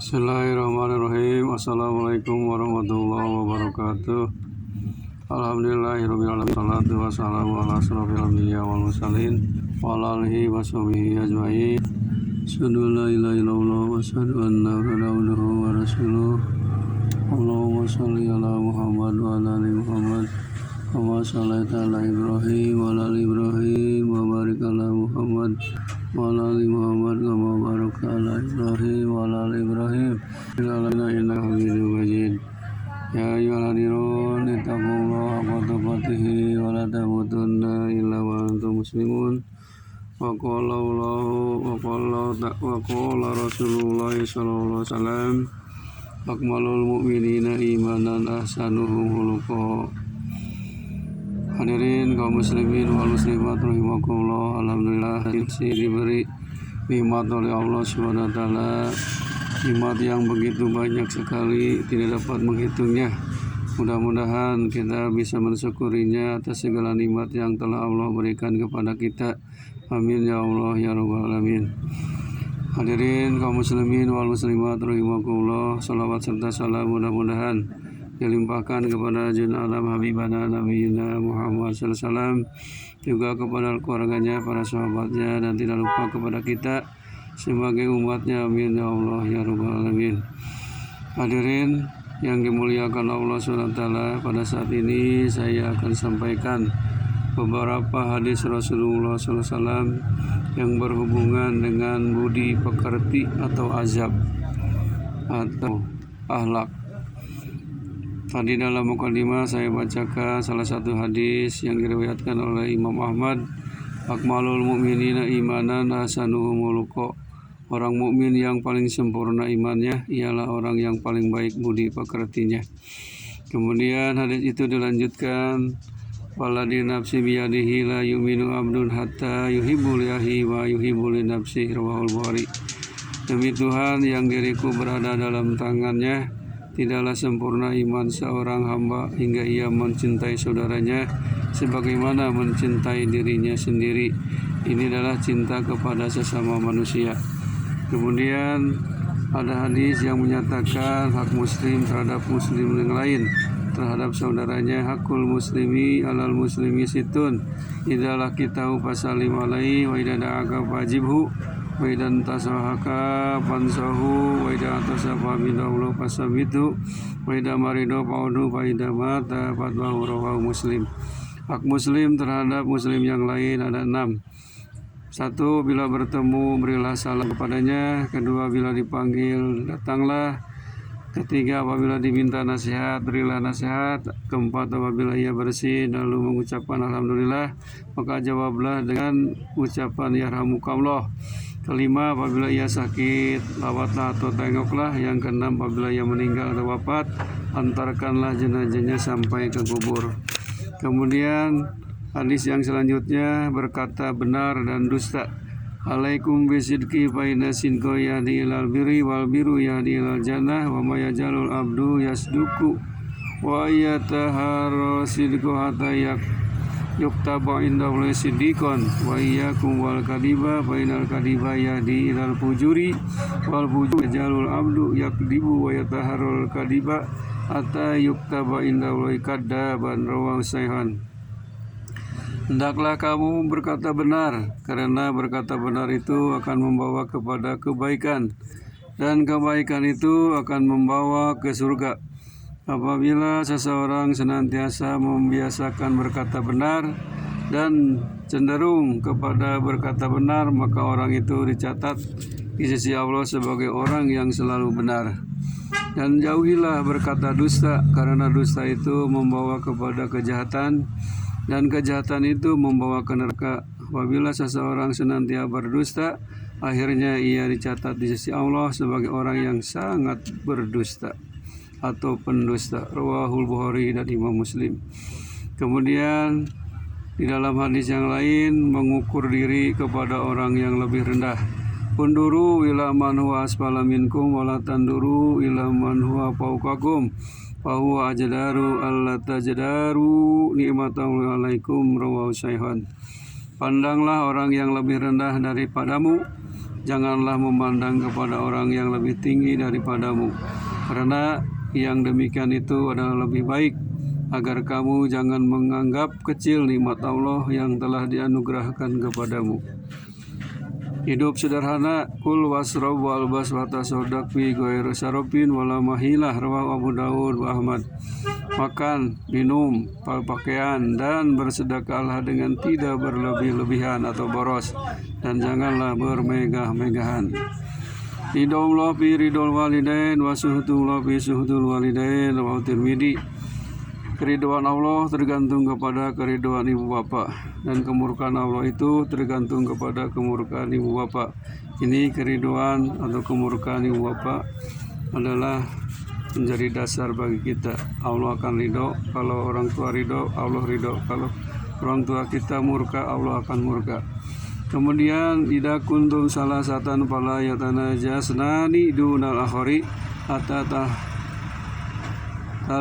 Bismillahirrahmanirrahim. Assalamualaikum warahmatullahi wabarakatuh. Alhamdulillahirabbil alamin. Wassalatu wassalamu ala asyrofil anbiya wal mursalin wa ala alihi washabihi ajmain. Asyhadu an la ilaha illallah wa asyhadu anna Muhammadan abduhu wa rasuluh. Allahumma shalli ala Muhammad wa ala ali Muhammad. Kama shallaita ala Ibrahim wa ala ali Ibrahim wa barik ala Muhammad wa ala ali Muhammad kama barakta ala Ibrahim wa ala ali Ibrahim fil alamin innaka Hamidum Majid. Ya ayyuhal hadirun ittaqullaha haqqa tuqatih wa la tamutunna illa wa antum muslimun. Wa qala Rasulullah sallallahu alaihi wasallam akmalul mu'minina imanan ahsanuhum khuluqa. Hadirin kaum muslimin wal muslimat rahimakumullah. Alhamdulillah diberi nikmat oleh Allah Subhanahu wa taala, nikmat yang begitu banyak sekali tidak dapat menghitungnya. Mudah-mudahan kita bisa mensyukurinya atas segala nikmat yang telah Allah berikan kepada kita. Amin ya Allah ya rabbal alamin. Hadirin kaum muslimin wal muslimat rahimakumullah, salawat serta salam mudah-mudahan dilimpahkan kepada junjungan alam habibana nabiyina Muhammad sallallahu alaihi wasallam, juga kepada keluarganya, para sahabatnya, dan tidak lupa kepada kita sebagai umatnya. Amin ya Allah ya rabbal alamin. Hadirin yang dimuliakan Allah SWT, pada saat ini saya akan sampaikan beberapa hadis Rasulullah SAW yang berhubungan dengan budi pekerti atau azab atau akhlak. Tadi dalam mukadimah saya bacakan salah satu hadis yang diriwayatkan oleh Imam Ahmad. Akmalul mu'minina imanan ahsanuhum khuluqa. Orang mukmin yang paling sempurna imannya ialah orang yang paling baik budi pekertinya. Kemudian hadis itu dilanjutkan, walladzi nafsi biyadihi la yu'minu abdun hatta yuhibbu li akhihi wa yuhibbu li nafsihi, rawahul Bukhari. Demi Tuhan yang diriku berada dalam tangannya, tidaklah sempurna iman seorang hamba hingga ia mencintai saudaranya sebagaimana mencintai dirinya sendiri. Ini adalah cinta kepada sesama manusia. Kemudian ada hadis yang menyatakan hak muslim terhadap muslim yang lain, terhadap saudaranya. Hakul muslimi alal muslimi situn, idzalah kitahu fasalim alaihi wa idza da'aka fajibhu wa idan tasahaka fansahu wa idan tasafa bidawlu fasabitu wa idan marido faudu fa idan mata fatwahu, rawahu Muslim. Hak muslim terhadap muslim yang lain ada 6. 1. Bila bertemu berilah salam kepadanya. 2. Bila dipanggil datanglah. 3. Apabila diminta nasihat berilah nasihat. 4. Apabila ia bersih lalu mengucapkan alhamdulillah, maka jawablah dengan ucapan yarhamukallah. 5. Apabila ia sakit lawatlah atau tengoklah. Yang 6. Apabila ia meninggal atau wafat, antarkanlah jenazahnya sampai ke kubur. Kemudian hadis yang selanjutnya berkata benar dan dusta. Alaikum bisidqi fa inna sidqa yahdi ilal birri wal birru yahdi ilal jannah wa ma yajalul abdu yasduku wa yataharra sidqa hatta yuktaba indahu siddiqan wa iyyakum wal kadiba fa inal kadiba yahdi ilal fujuri wal fujur yajalul abdu yakdibu wa yataharral kadiba hatta yuktaba indahu kadaban, rawahu Sahihun. Hendaklah kamu berkata benar, karena berkata benar itu akan membawa kepada kebaikan, dan kebaikan itu akan membawa ke surga. Apabila seseorang senantiasa membiasakan berkata benar dan cenderung kepada berkata benar, maka orang itu dicatat di sisi Allah sebagai orang yang selalu benar. Dan jauhilah berkata dusta, karena dusta itu membawa kepada kejahatan, dan kejahatan itu membawa ke neraka. Apabila seseorang senantiasa berdusta, akhirnya ia dicatat di sisi Allah sebagai orang yang sangat berdusta atau pendusta, rawahul Bukhari dan Imam Muslim. Kemudian di dalam hadis yang lain mengukur diri kepada orang yang lebih rendah. Unduru ila man huwa asfala minkum wa la tanduru ila man huwa fawqakum fa huwa ajdaru alla tajdaru ni'matallahi alaikum, rawahu Sahihun. Pandanglah orang yang lebih rendah daripadamu janganlah memandang kepada orang yang lebih tinggi daripadamu, karena yang demikian itu adalah lebih baik, agar kamu jangan menganggap kecil nikmat Allah yang telah dianugerahkan kepadamu. Hidup sederhana, kul wasrob walbas watasodaq fi ghairi sarofin wala mahilah, rawahu Abu Dawud wa Ahmad. Makan, minum, pakaian, dan bersedekahlah dengan tidak berlebih-lebihan atau boros, dan janganlah bermegah-megahan. Ridhoullah fi ridhol walidain wa suhutullah fi suhutul walidain, rawahu Tirmidzi. Keridhaan Allah tergantung kepada keridhaan ibu bapak, dan kemurkaan Allah itu tergantung kepada kemurkaan ibu bapak. Ini keridhaan atau kemurkaan ibu bapak adalah menjadi dasar bagi kita. Allah akan ridho kalau orang tua ridho, Allah ridho. Kalau orang tua kita murka, Allah akan murka. Kemudian idza kuntum salasatan fala yatanajasnani dunal akhari hatta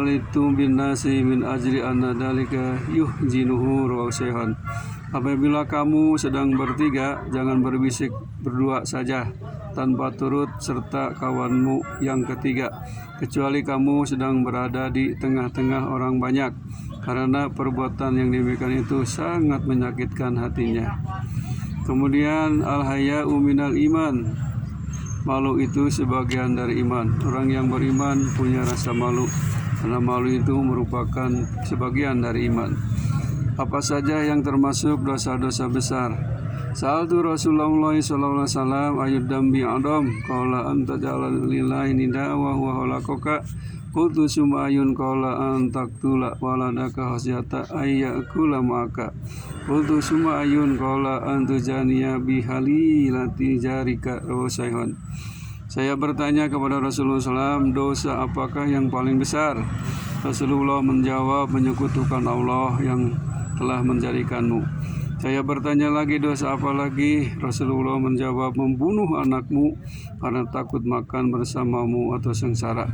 itu bin nasi min ajri anna dalika yuhjinuhu, rawahu Syaikhun. Apabila kamu sedang bertiga, jangan berbisik berdua saja tanpa turut serta kawanmu yang ketiga, kecuali kamu sedang berada di tengah-tengah orang banyak, karena perbuatan yang demikian itu sangat menyakitkan hatinya. Kemudian al-haya'u minal iman, malu itu sebagian dari iman. Orang yang beriman punya rasa malu, karena malu itu merupakan sebagian dari iman. Apa saja yang termasuk dosa-dosa besar? Sa'altu Rasulullah sallallahu alaihi wasallam ayyud dambi adam, qala anta ja'ala lillahi nida wa huwa khalaqaka, qultu summa ayun, qala an taqtula waladaka khasyata ayyakula ma'aka, qultu summa ayun, qala an tujaniya bihalilati jarika, rawahu Syaikhun. Saya bertanya kepada Rasulullah SAW, dosa apakah yang paling besar? Rasulullah menjawab, menyekutukan Allah yang telah menjadikanmu. Saya bertanya lagi, dosa apa lagi? Rasulullah menjawab, membunuh anakmu karena takut makan bersamamu atau sengsara.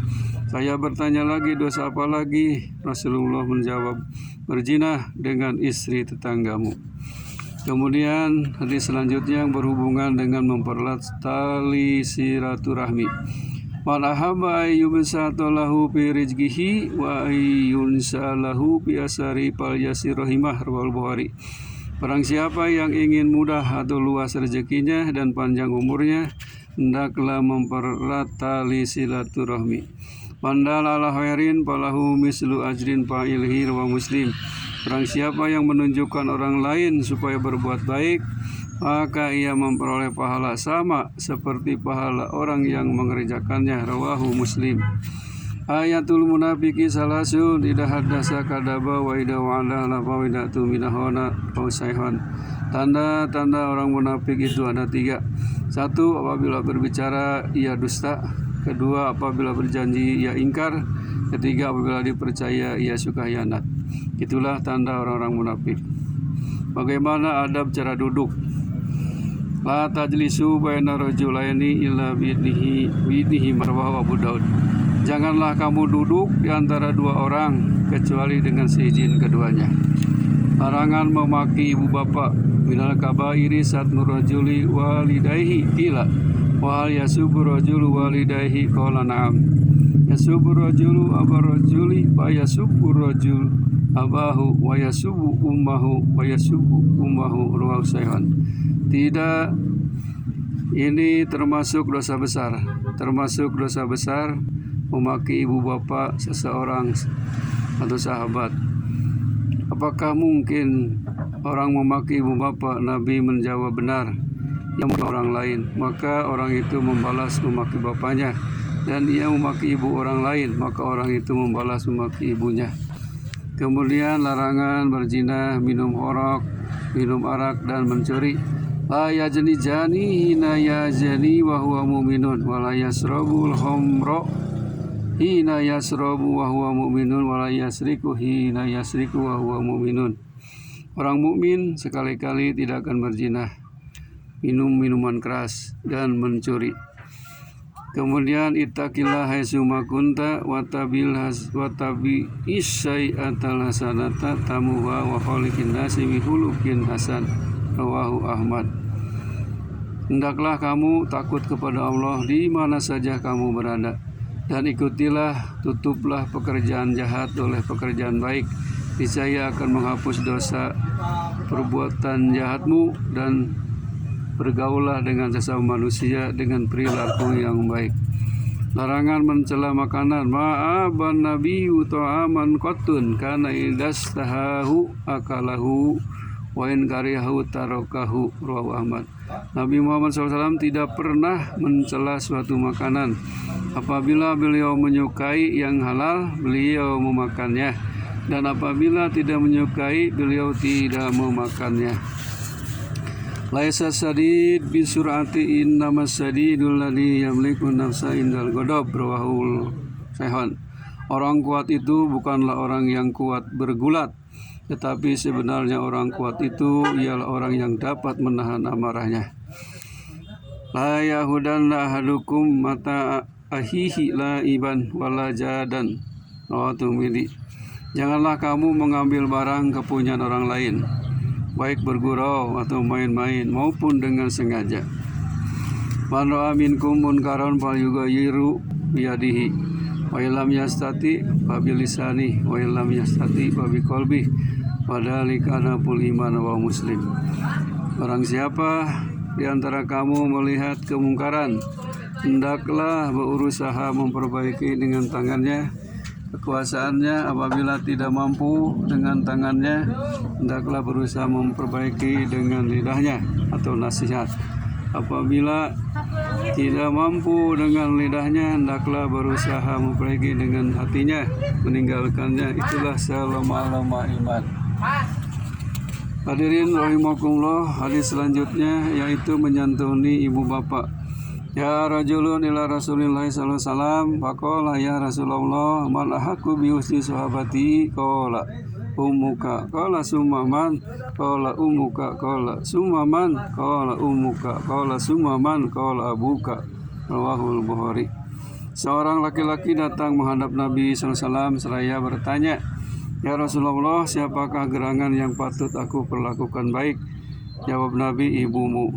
Saya bertanya lagi, dosa apa lagi? Rasulullah menjawab, berzina dengan istri tetanggamu. Kemudian hadis selanjutnya yang berhubungan dengan mempererat tali silaturahmi. Man ahabba ayyubsata lahu fi rizqihi wa ayyunsa lahu fi asari falyasir rahimah, rawahu Bukhari. Barang siapa yang ingin mudah atau luas rezekinya dan panjang umurnya, hendaklah mempererat tali silaturahmi. Man dalla ala khairin falahu mislu ajrin fa'ilhi, rawahu Muslim. Barang siapa yang menunjukkan orang lain supaya berbuat baik, maka ia memperoleh pahala sama seperti pahala orang yang mengerjakannya, rawahu Muslim. Ayatul munafiki salasun, idza haddasa kadaba wa idza wa'ada lafa wa idza tuminahona, rawahu Syaikhun. Tanda-tanda orang munafik itu ada 3. 1, apabila berbicara ia dusta. 2, apabila berjanji ia ingkar. 3, apabila dipercaya ia suka khianat. Itulah tanda orang-orang munafik. Bagaimana adab cara duduk? La tajlisu baina rajulaini illa biidnihi, rawahu Abu Daud. Janganlah kamu duduk di antara 2 orang kecuali dengan seizin keduanya. Larangan memaki ibu bapak. Minal kabairi satnu rajuli walidayhi, qila wa hal yasubu rajulu walidayhi, qala na'am. Yasubu rajulu abar rajuli wa yasubu rajul abahu wa yasubu ummahu wa yasubu ummahu, rawahu Syaikhun. Tidak, ini termasuk dosa besar. Termasuk dosa besar memaki ibu bapak seseorang atau sahabat. Apakah mungkin orang memaki ibu bapak? Nabi menjawab, benar. Yang orang lain, maka orang itu membalas memaki bapaknya, dan ia memaki ibu orang lain, maka orang itu membalas memaki ibunya. Kemudian larangan berzina, minum horak, minum arak, dan mencuri. La yajni jani hina yajni wa huwa mu'minun wa la yasrabul khamra hina yasrabu wa huwa mu'minun wa la yasriku hina yasriku wa huwa mu'minun. Orang mukmin sekali-kali tidak akan berzina, minum minuman keras, dan mencuri. Kemudian ittaqillah haitsuma kunta wa tabi isyai'atal hasanata tamuha wa khaliqin nasi bi khuluqin hasan, rawahu Ahmad. Hendaklah kamu takut kepada Allah di mana saja kamu berada, dan ikutilah, tutuplah pekerjaan jahat oleh pekerjaan baik. Niscaya akan menghapus dosa perbuatan jahatmu, dan bergaullah dengan sesama manusia dengan perilaku yang baik. Larangan mencela makanan. Ma'aban nabiyyu ta'aman qattun kana idastahahu akalahu wa in karihahu tarakahu, rawahu Ahmad. Nabi Muhammad SAW tidak pernah mencela suatu makanan. Apabila beliau menyukai yang halal, beliau memakannya, dan apabila tidak menyukai, beliau tidak memakannya. Laisa sadid bisur'ati innamas sadidul ladzi yamliku nafsa indal ghadab, rawahul Sahihun. Orang kuat itu bukanlah orang yang kuat bergulat, tetapi sebenarnya orang kuat itu ialah orang yang dapat menahan amarahnya. La yahudanna ahadukum mata ahihi laiban wala jadan, rawahu Tirmidzi. Janganlah kamu mengambil barang kepunyaan orang lain, baik bergurau atau main-main maupun dengan sengaja. Man ra'a minkum munkaran falyughayyiru biyadihi, wa illam yastati fa bilisani, wa illam yastati fa biqalbi, padhalika anaful iman, wa Muslim. Barang siapa di antara kamu melihat kemungkaran, hendaklah berusaha memperbaiki dengan tangannya, kekuasaannya. Apabila tidak mampu dengan tangannya, hendaklah berusaha memperbaiki dengan lidahnya atau nasihat. Apabila tidak mampu dengan lidahnya, hendaklah berusaha memperbaiki dengan hatinya, meninggalkannya. Itulah selemah-lemah iman. Hadirin rahimakumullah, hadis selanjutnya yaitu menyantuni ibu bapak. Ya rajulun ila Rasulillah sallallahu alaihi wasallam, faqala ya Rasulullah, man ahaqqu bi husni sahabati? Qala ummuka. Qala summa man? Qala ummuka. Qala summa man? Qala ummuka. Qala summa man? Qala abuka, rawahul Bukhari. Seorang laki-laki datang menghadap Nabi sallallahu alaihi wasallam seraya bertanya, ya Rasulullah, siapakah gerangan yang patut aku perlakukan baik? Jawab Nabi, ibumu.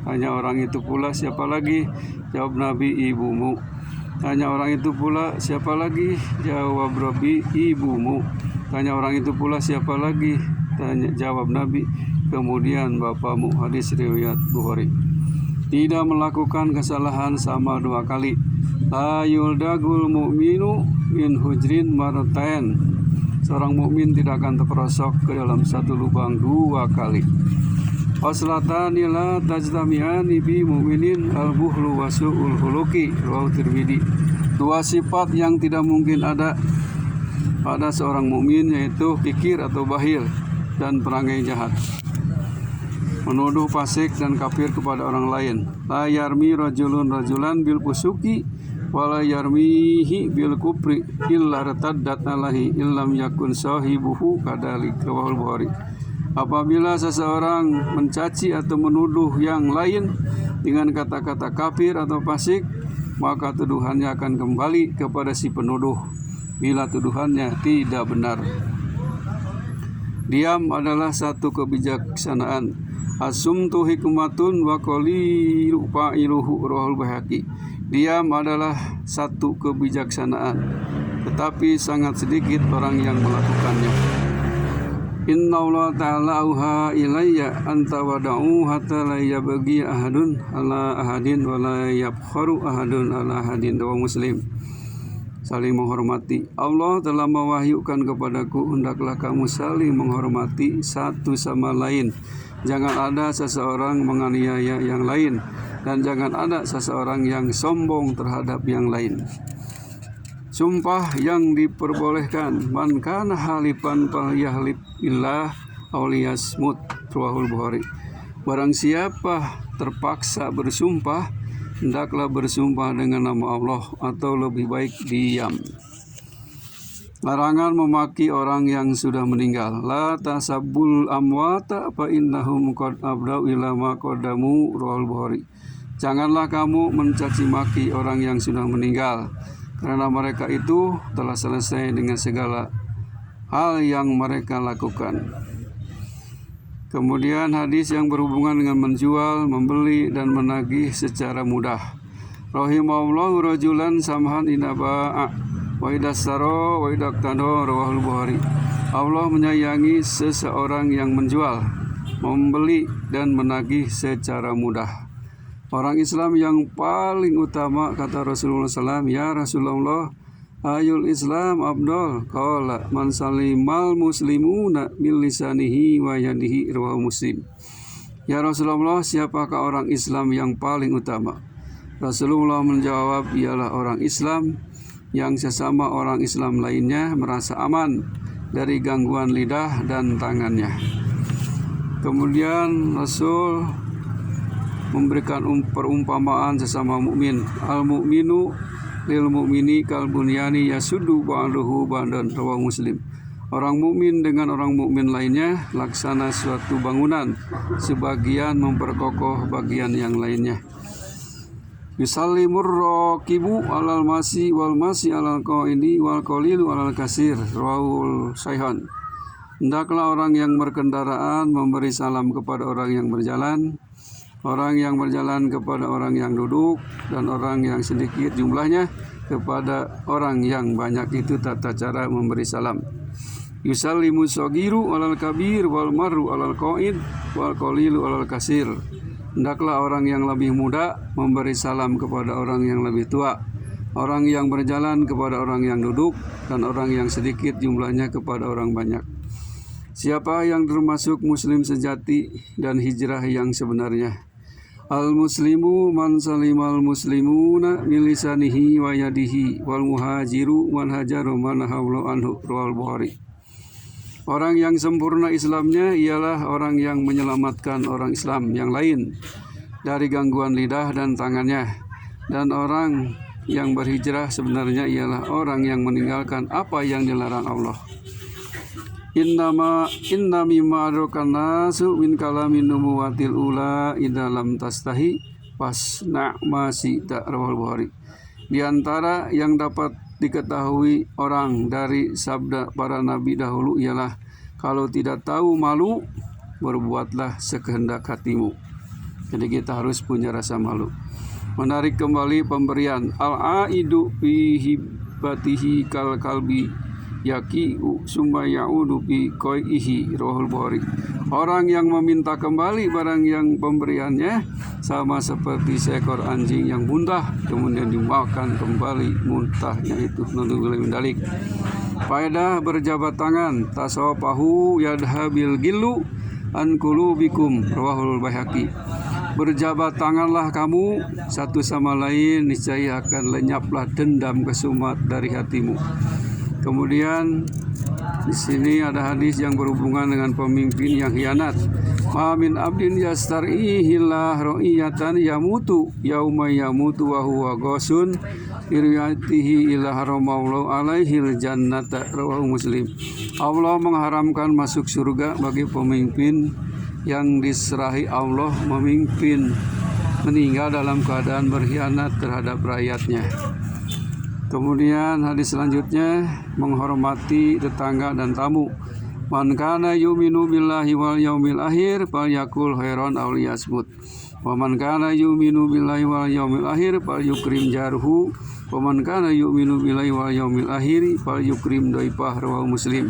Tanya orang itu pula, siapa lagi? Jawab Nabi, ibumu. Tanya orang itu pula, siapa lagi? Jawab Nabi, ibumu. Tanya orang itu pula, siapa lagi? Jawab Nabi, kemudian bapakmu. Hadis riwayat Bukhari. Tidak melakukan kesalahan sama dua kali. La yuldagul mu'minu min hujrin martain. Seorang mukmin tidak akan terperosok ke dalam satu lubang dua kali. Waslatani la tajtami'ani bi mu'minin al-buhlu wa su'ul khuluqi, rawahu Tirmidzi. Dua sifat yang tidak mungkin ada pada seorang mukmin, yaitu kikir atau bakhil dan perangai jahat, menuduh fasik dan kafir kepada orang lain. La yarmi rajulun rajulan bil fusuki wala yarmihi bil kufri illa rataddat alaihi illam yakun sahibuhu kadzalik, rawahul Bukhari. Apabila seseorang mencaci atau menuduh yang lain dengan kata-kata kafir atau fasik, maka tuduhannya akan kembali kepada si penuduh bila tuduhannya tidak benar. Diam adalah satu kebijaksanaan. Asumtu hikmatun wa qalilu fa'iluhu, rawahul Baihaqi. Diam adalah satu kebijaksanaan, tetapi sangat sedikit orang yang melakukannya. Inna Allah ta'ala auha ilayya anta wada'u hatta la yabghi ahadun ala ahadin wa la yabkharu ahadun ala ahadin, rawahu Muslim. Saling menghormati. Allah telah mewahyukan kepadaku, hendaklah kamu saling menghormati satu sama lain. Jangan ada seseorang menganiaya yang lain, dan jangan ada seseorang yang sombong terhadap yang lain. Sumpah yang diperbolehkan. Man kana halifan falyahlif billah aw liyasmut, rawahul Bukhari. Barang siapa terpaksa bersumpah, hendaklah bersumpah dengan nama Allah atau lebih baik diam. Larangan memaki orang yang sudah meninggal. La tasabbul amwata fa innahum qad abdau ila ma qaddamu, rawahul Bukhari. Janganlah kamu mencaci maki orang yang sudah meninggal, karena mereka itu telah selesai dengan segala hal yang mereka lakukan. Kemudian hadis yang berhubungan dengan menjual, membeli, dan menagih secara mudah. Rahimahullahu rajulan samhan inaba'a wa idassaro wa idaktado rawahul Bukhari. Allah menyayangi seseorang yang menjual, membeli, dan menagih secara mudah. Orang Islam yang paling utama, kata Rasulullah SAW, ya Rasulullah, ayul Islam abdul, qala man salimal muslimuna min lisanihi wa yadihi, rawahu Muslim. Ya Rasulullah, siapakah orang Islam yang paling utama? Rasulullah menjawab, ialah orang Islam yang sesama orang Islam lainnya merasa aman dari gangguan lidah dan tangannya. Kemudian Rasul memberikan perumpamaan sesama mukmin. Al-mu'minu lil mu'mini kal bunyani yasuddu ba'duhu ba'dan, rawahu Muslim. Orang mukmin dengan orang mukmin lainnya laksana suatu bangunan, sebagian memperkokoh bagian yang lainnya. Yusallimur raqibu alal masi wal masi alal qaidi wal qalilu alal kasir, rawahul Saihan. Hendaklah orang yang berkendaraan memberi salam kepada orang yang berjalan, orang yang berjalan kepada orang yang duduk, dan orang yang sedikit jumlahnya kepada orang yang banyak. Itu tata cara memberi salam. Yusallimu sogiru alal kabir wal maru alal qaid wal qalilu alal kasir. Hendaklah orang yang lebih muda memberi salam kepada orang yang lebih tua, orang yang berjalan kepada orang yang duduk, dan orang yang sedikit jumlahnya kepada orang banyak. Siapa yang termasuk muslim sejati dan hijrah yang sebenarnya? Al-muslimu man salimal muslimuna min lisanihi wa yadihi wal muhajiru man hajaru man hawla anhu, rawahul Bukhari. Orang yang sempurna Islamnya ialah orang yang menyelamatkan orang Islam yang lain dari gangguan lidah dan tangannya. Dan orang yang berhijrah sebenarnya ialah orang yang meninggalkan apa yang dilarang Allah. Inna mimma adrakan nasu min kalamin nubuwatil ula idalam tastahi fasna' ma syi'ta, rawahul Bukhari. Di antara yang dapat diketahui orang dari sabda para nabi dahulu ialah, kalau tidak tahu malu, berbuatlah sekehendak hatimu. Jadi kita harus punya rasa malu. Menarik kembali pemberian. Al-aidu fi hibatihi kal kalbi yaqi'u summa ya'udu bi qai'ihi, rawahul Bukhari. Orang yang meminta kembali barang yang pemberiannya sama seperti seekor anjing yang muntah kemudian dimakan kembali muntahnya itu. Nudzubillah min dzalik. Faedah berjabat tangan, tasawapahu yadhabil gillu an qulubikum, rawahul Baihaqi. Berjabat tanganlah kamu satu sama lain, niscaya akan lenyaplah dendam kesumat dari hatimu. Kemudian di sini ada hadis yang berhubungan dengan pemimpin yang khianat. Ma min abdin yastarihillah ra'iyatan yamutu yauma yamutu wa huwa ghasun iriyatihi ila haramallahu alaihil jannata, rawahu Muslim. Allah mengharamkan masuk surga bagi pemimpin yang diserahi Allah memimpin meninggal dalam keadaan berkhianat terhadap rakyatnya. Kemudian hadis selanjutnya menghormati tetangga dan tamu. Man kana yu'minu billahi wal yaumil akhir falyakul khairan aw liyasmut. Wa man kana yu'minu billahi wal yaumil akhir falyukrim jarhu. Wa man kana yu'minu billahi wal yaumil akhir falyukrim dhaifah, rawahu Muslim.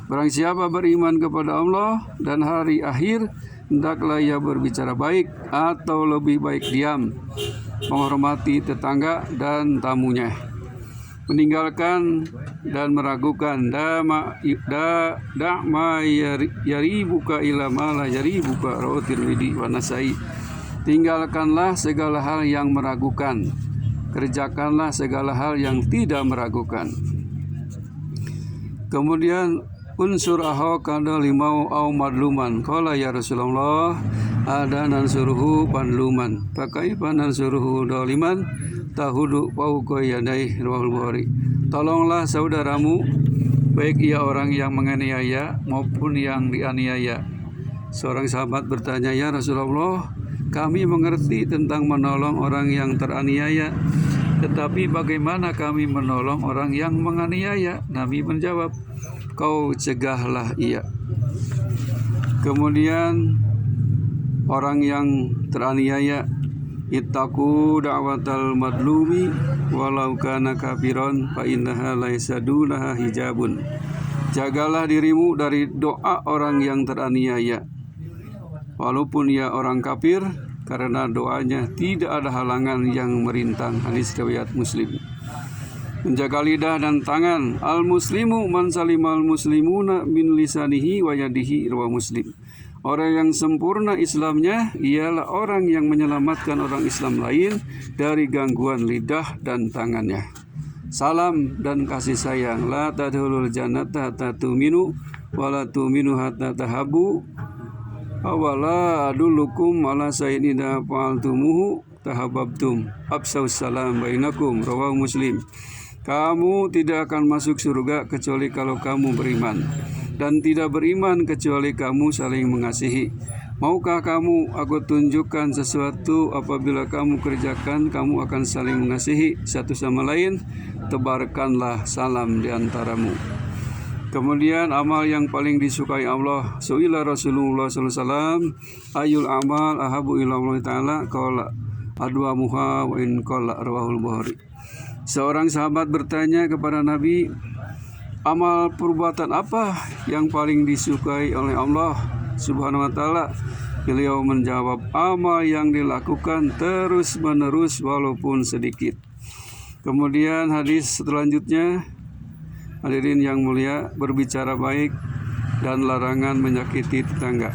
Barang siapa beriman kepada Allah dan hari akhir, hendaklah ia berbicara baik atau lebih baik diam, menghormati tetangga dan tamunya, meninggalkan dan meragukan da'ma yaribuka ila ma la yaribuka, rawahu Tirmidzi wa Nasai. Tinggalkanlah segala hal yang meragukan, kerjakanlah segala hal yang tidak meragukan. Kemudian unsur ahaka limau au madluman, qala ya Rasulullah ada nansuruhu padluman pakaifa nansuruhu doliman tahudu fauqa yadai, rawahul Bukhari. Tolonglah saudaramu, baik ia orang yang menganiaya maupun yang dianiaya. Seorang sahabat bertanya, ya Rasulullah, kami mengerti tentang menolong orang yang teraniaya, tetapi bagaimana kami menolong orang yang menganiaya? Nabi menjawab, kau cegahlah ia. Kemudian orang yang teraniaya, ittaqu da'watal madlumi walau kana kafiron fa innaha laisa dunaha hijabun. Jagalah dirimu dari doa orang yang teraniaya, walaupun ia orang kafir, karena doanya tidak ada halangan yang merintang. Hadis riwayat Muslim. Menjaga lidah dan tangan. Al-muslimu man salimal muslimuna min lisanihi wa yadihi, riwayat Muslim. Orang yang sempurna Islamnya ialah orang yang menyelamatkan orang Islam lain dari gangguan lidah dan tangannya. Salam dan kasih sayang. La tadkhulul jannata hatta tu'minu wa la tu'minu hatta tahabbu. Awala adullukum ala sayyidin idza fa'altumuhu tahabbtum. Absaus salam bainakum, rawahu Muslim. Kamu tidak akan masuk surga kecuali kalau kamu beriman, dan tidak beriman kecuali kamu saling mengasihi. Maukah kamu aku tunjukkan sesuatu apabila kamu kerjakan, kamu akan saling mengasihi satu sama lain? Tebarkanlah salam di antaramu. Kemudian amal yang paling disukai Allah. Su'ila Rasulullah SAW, ayul amal ahabu ila Allah ta'ala, qala adwamuha wa in qala, rawahul Bukhari. Seorang sahabat bertanya kepada Nabi, amal perbuatan apa yang paling disukai oleh Allah Subhanahu wa ta'ala? Beliau menjawab, amal yang dilakukan terus menerus walaupun sedikit. Kemudian hadis selanjutnya, hadirin yang mulia, berbicara baik dan larangan menyakiti tetangga.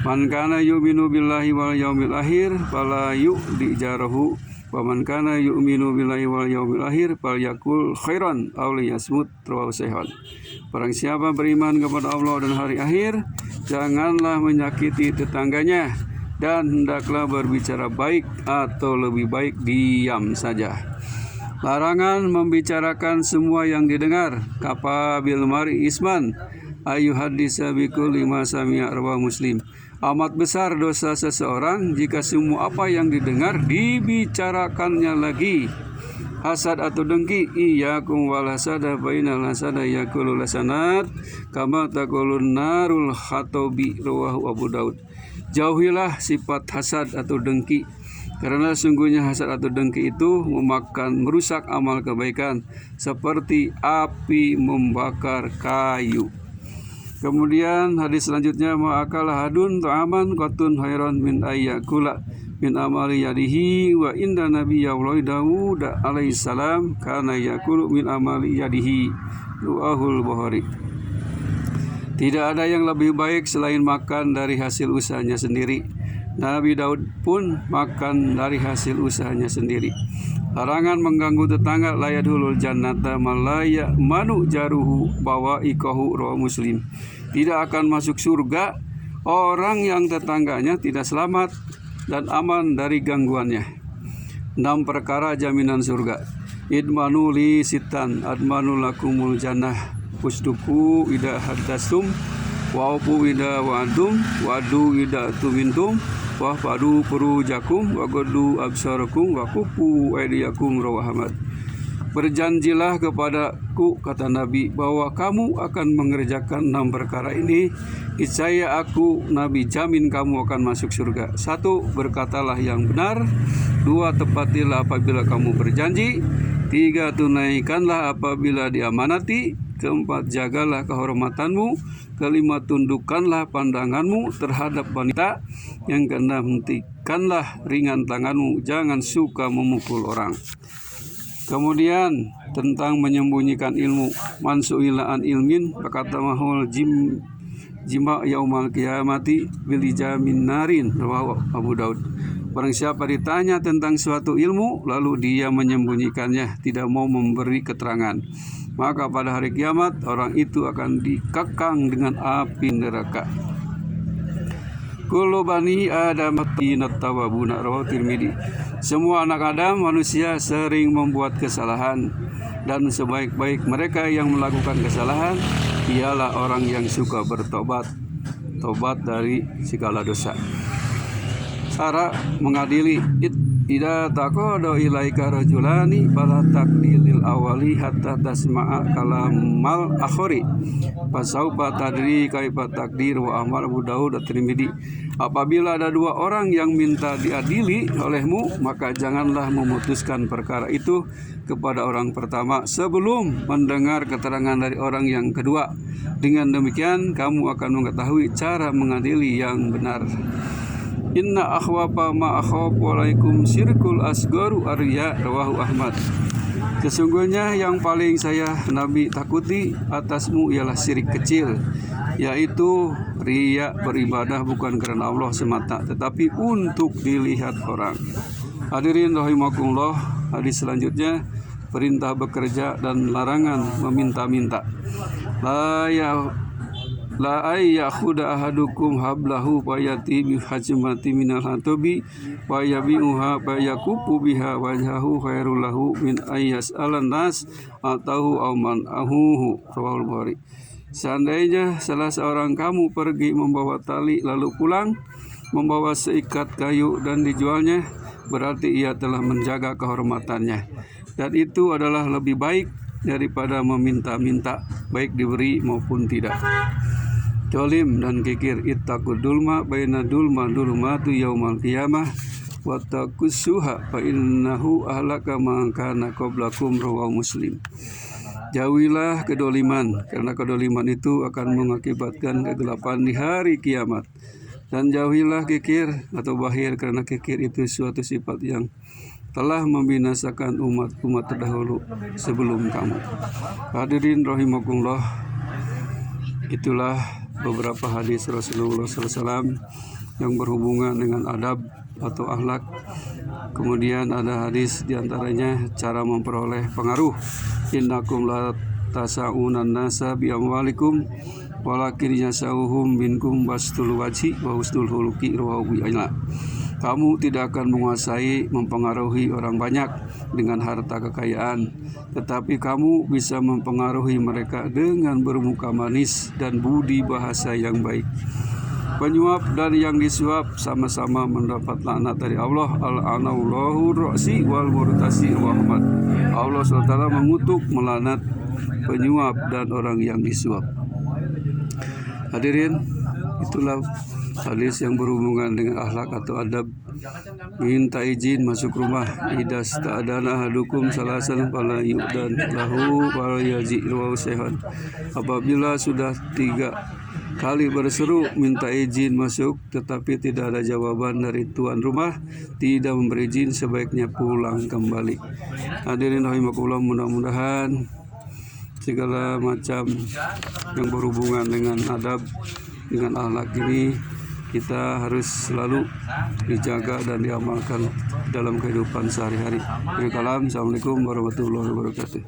Man kana yu'minu billahi wal yaumil akhir fala yu'di jarahu wa man kana yu'minu billahi wal yaumil akhir falyakul khairan aw liyasmut, rawahu Sahih. Barang siapa beriman kepada Allah dan hari akhir, janganlah menyakiti tetangganya, dan hendaklah berbicara baik atau lebih baik diam saja. Larangan membicarakan semua yang didengar. Kafabil mar'i isman ayyuhaddisa bikulli ma sami'a, rawahu Muslim. Amat besar dosa seseorang jika semua apa yang didengar dibicarakannya lagi. Hasad atau dengki, iyyakum wal hasada fa innal hasada yaqulu lasanat kama taqulun narul khatabi, rawahu Abu Daud. Jauhilah sifat hasad atau dengki, karena sungguhnya hasad atau dengki itu merusak amal kebaikan seperti api membakar kayu. Kemudian hadis selanjutnya, ma'akala hadun ta'aman qatun khairan min ayyakula min amali yadihi wa inda nabiyyi Daud alaihi salam kana yakulu min amali yadihi, rawahul Bukhari. Tidak ada yang lebih baik selain makan dari hasil usahanya sendiri. Nabi Daud pun makan dari hasil usahanya sendiri. Larangan mengganggu tetangga, la yadkhulul jannata malaya manu jaruhu bawa ikahu, rawahu Muslim. Tidak akan masuk surga orang yang tetangganya tidak selamat dan aman dari gangguannya. 6 perkara jaminan surga. Idmanu li sitan admanu lakumul jannah usduku ida haddastum wa'ufu ida wa'adum wa'adu ida tumintum wahfadu furujakum wagodu absarakum wakufu aidiyakum, rawahu Ahmad. Berjanjilah kepadaku, kata Nabi, bahwa kamu akan mengerjakan 6 perkara ini. Niscaya aku, Nabi, jamin kamu akan masuk surga. 1. Berkatalah yang benar. 2. Tepatilah apabila kamu berjanji. 3. Tunaikanlah apabila diamanati. 4. Jagalah kehormatanmu. 5. Tundukkanlah pandanganmu terhadap wanita. Yang 6. Hentikanlah ringan tanganmu. Jangan suka memukul orang. Kemudian tentang menyembunyikan ilmu. Man su'ila an ilmin berkata mahul jima yaumal qiyamati bil jamin narin, rawahu Abu Daud. Barang siapa ditanya tentang suatu ilmu lalu dia menyembunyikannya, tidak mau memberi keterangan, maka pada hari kiamat orang itu akan dikekang dengan api neraka. Kullu bani Adam tawabuna, rawahu Tirmidzi. Semua anak Adam manusia sering membuat kesalahan, dan sebaik-baik mereka yang melakukan kesalahan ialah orang yang suka bertobat, tobat dari segala dosa. Cara mengadili Ida taqada ilaika rajulani fala taqdilil awali hatta tasma'a kalamal akhari fasaufa tadri kaifa takdir wa Ahmad Abu Daud at-Tirmidzi. Apabila ada dua orang yang minta diadili olehmu, maka janganlah memutuskan perkara itu kepada orang pertama sebelum mendengar keterangan dari orang yang kedua. Dengan demikian kamu akan mengetahui cara mengadili yang benar. Inna akhwafa ma akhwafu alaikum syirkul asgaru arya rawahu Ahmad. Sesungguhnya yang paling saya Nabi takuti atasmu ialah syirik kecil, yaitu riya, beribadah bukan karena Allah semata tetapi untuk dilihat orang. Hadirin rahimakumullah, hadis selanjutnya perintah bekerja dan larangan meminta-minta. La ayyakhuda ahadukum hablahu fayati bihajmati minal hatobi fayabi'uha fayakupu biha wajhahu khairul lahu min ayyas'alan nas atahu auman ahuhu rawahul Bukhari. Seandainya salah seorang kamu pergi membawa tali lalu pulang membawa seikat kayu dan dijualnya, berarti ia telah menjaga kehormatannya, dan itu adalah lebih baik daripada meminta-minta, baik diberi maupun tidak. Jolim dan kikir, ittaqud dulma baina dulmatu yaumal qiyamah wattaqusuha fa innahu ahlaka man kana qablakum rawahu Muslim. Jauhilah kedoliman, karena kedoliman itu akan mengakibatkan kegelapan di hari kiamat. Dan jauhilah kikir atau bahir, karena kikir itu suatu sifat yang telah membinasakan umat terdahulu sebelum kamu. Hadirin rahimakumullah, itulah beberapa hadis Rasulullah SAW yang berhubungan dengan adab atau akhlak. Kemudian ada hadis diantaranya cara memperoleh pengaruh. Innakum la tasa'unan nasa bi amwalikum walakin yasauhum minkum bastul wajhi wa husnul khuluqi rawahu Bukhari. Kamu tidak akan menguasai, mempengaruhi orang banyak dengan harta kekayaan, tetapi kamu bisa mempengaruhi mereka dengan bermuka manis dan budi bahasa yang baik. Penyuap dan yang disuap sama-sama mendapat laknat dari Allah. Al-anallahu ra'si wal murtasi Muhammad. Allah SWT mengutuk, melaknat penyuap dan orang yang disuap. Hadirin, itulah hadis yang berhubungan dengan akhlak atau adab. Minta izin masuk rumah. Idas ta'adana ahadukum salasan fala yu'dan lahu wala yaji rawahu Syekhan. Apabila sudah 3 kali berseru minta izin masuk tetapi tidak ada jawaban dari tuan rumah, tidak memberi izin, sebaiknya pulang kembali. Hadirin rahimakumullah, mudah-mudahan segala macam yang berhubungan dengan adab, dengan akhlak ini kita harus selalu dijaga dan diamalkan dalam kehidupan sehari-hari. Assalamualaikum warahmatullahi wabarakatuh.